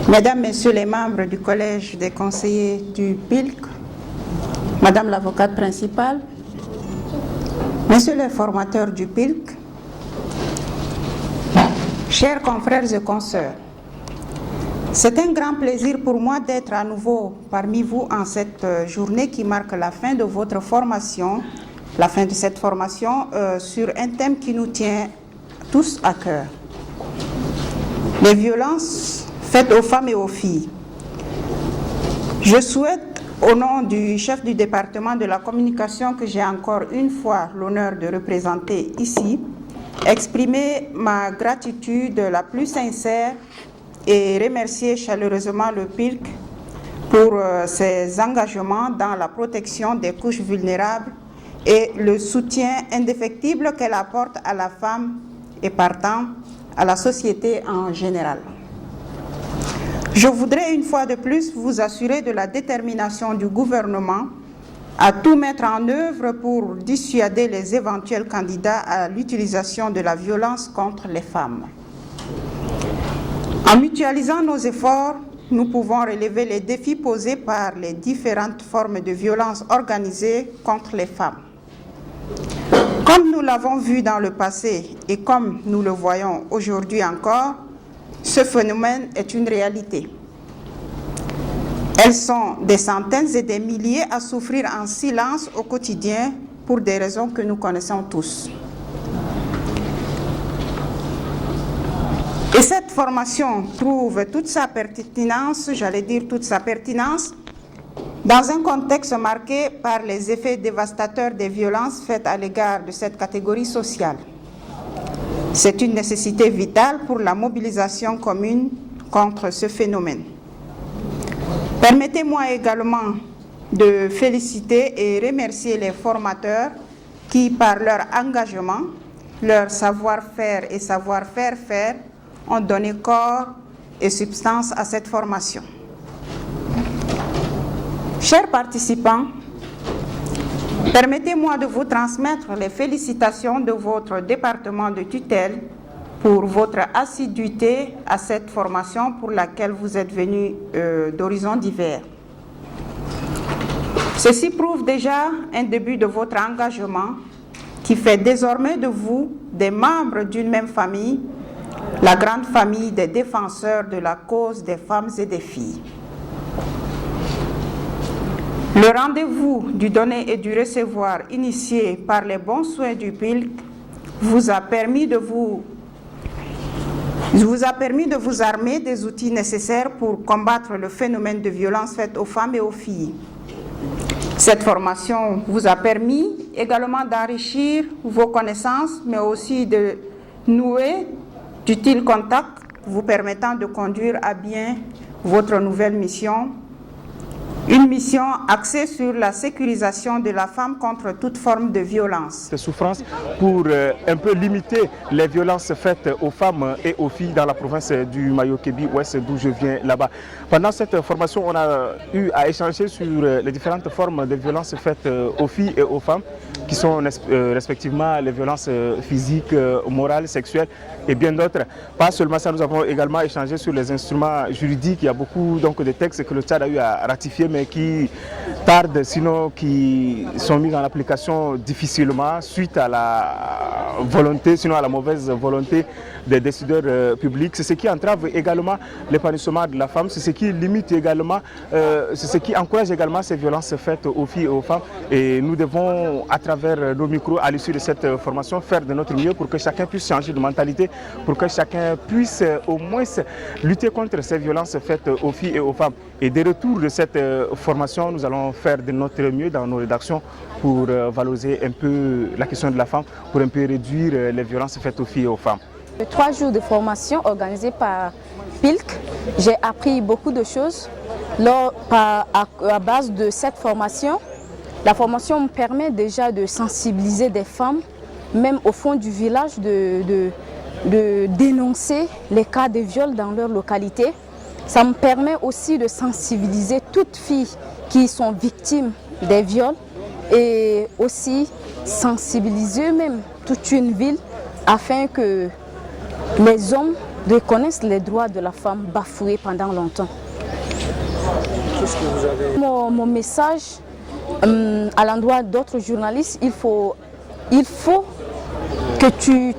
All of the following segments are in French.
Mesdames, Messieurs les membres du Collège des conseillers du PILC, Madame l'avocate principale, Messieurs les formateurs du PILC, chers confrères et consoeurs, c'est un grand plaisir pour moi d'être à nouveau parmi vous en cette journée qui marque la fin de votre formation, la fin de cette formation sur un thème qui nous tient tous à cœur. Les violences faites aux femmes et aux filles. Je souhaite, au nom du chef du département de la communication que j'ai encore une fois l'honneur de représenter ici, exprimer ma gratitude la plus sincère et remercier chaleureusement le PILC pour ses engagements dans la protection des couches vulnérables et le soutien indéfectible qu'elle apporte à la femme et partant à la société en général. Je voudrais une fois de plus vous assurer de la détermination du gouvernement à tout mettre en œuvre pour dissuader les éventuels candidats à l'utilisation de la violence contre les femmes. En mutualisant nos efforts, nous pouvons relever les défis posés par les différentes formes de violence organisées contre les femmes. Comme nous l'avons vu dans le passé et comme nous le voyons aujourd'hui encore, ce phénomène est une réalité. Elles sont des centaines et des milliers à souffrir en silence au quotidien pour des raisons que nous connaissons tous. Et cette formation trouve toute sa pertinence, dans un contexte marqué par les effets dévastateurs des violences faites à l'égard de cette catégorie sociale. C'est une nécessité vitale pour la mobilisation commune contre ce phénomène. Permettez-moi également de féliciter et remercier les formateurs qui, par leur engagement, leur savoir-faire et savoir-faire faire, ont donné corps et substance à cette formation. Chers participants, permettez-moi de vous transmettre les félicitations de votre département de tutelle pour votre assiduité à cette formation pour laquelle vous êtes venus d'horizons divers. Ceci prouve déjà un début de votre engagement qui fait désormais de vous des membres d'une même famille, la grande famille des défenseurs de la cause des femmes et des filles. Le rendez-vous du donner et du recevoir initié par les bons soins du PILC vous a permis de vous armer des outils nécessaires pour combattre le phénomène de violence faite aux femmes et aux filles. Cette formation vous a permis également d'enrichir vos connaissances, mais aussi de nouer d'utiles contacts vous permettant de conduire à bien votre nouvelle mission. Une mission axée sur la sécurisation de la femme contre toute forme de violence. Ces souffrances pour un peu limiter les violences faites aux femmes et aux filles dans la province du Mayo-Kébi Ouest, d'où je viens là-bas. Pendant cette formation, on a eu à échanger sur les différentes formes de violences faites aux filles et aux femmes, qui sont respectivement les violences physiques, morales, sexuelles et bien d'autres. Pas seulement ça, nous avons également échangé sur les instruments juridiques. Il y a beaucoup de textes que le Tchad a eu à ratifier, mais qui tardent, sinon qui sont mis en application difficilement suite à la volonté, sinon à la mauvaise volonté des décideurs publics. C'est ce qui entrave également l'épanouissement de la femme, c'est ce qui limite également, c'est ce qui encourage également ces violences faites aux filles et aux femmes. Et nous devons, à travers nos micros, à l'issue de cette formation, faire de notre mieux pour que chacun puisse changer de mentalité, pour que chacun puisse au moins lutter contre ces violences faites aux filles et aux femmes. Et des retours de cette formation, nous allons faire de notre mieux dans nos rédactions pour valoriser un peu la question de la femme, pour un peu réduire les violences faites aux filles et aux femmes. 3 jours de formation organisés par PILC, j'ai appris beaucoup de choses. À base de cette formation, la formation me permet déjà de sensibiliser des femmes, même au fond du village, de dénoncer les cas de viol dans leur localité. Ça me permet aussi de sensibiliser toutes filles qui sont victimes des viols et aussi sensibiliser même toute une ville afin que les hommes reconnaissent les droits de la femme bafoués pendant longtemps. Qu'est-ce que vous avez... Mon message à l'endroit d'autres journalistes, il faut que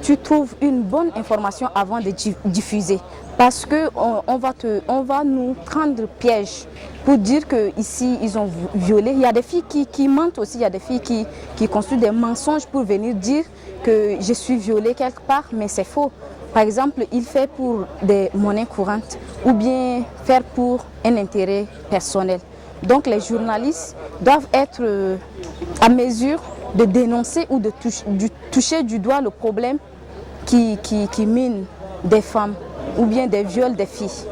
tu trouves une bonne information avant de diffuser. Parce qu'on va nous prendre piège pour dire qu'ici, ils ont violé. Il y a des filles qui mentent aussi, il y a des filles qui construisent des mensonges pour venir dire que je suis violée quelque part, mais c'est faux. Par exemple, il fait pour des monnaies courantes ou bien faire pour un intérêt personnel. Donc les journalistes doivent être à mesure de dénoncer ou de toucher du doigt le problème qui mine des femmes ou bien des viols des filles.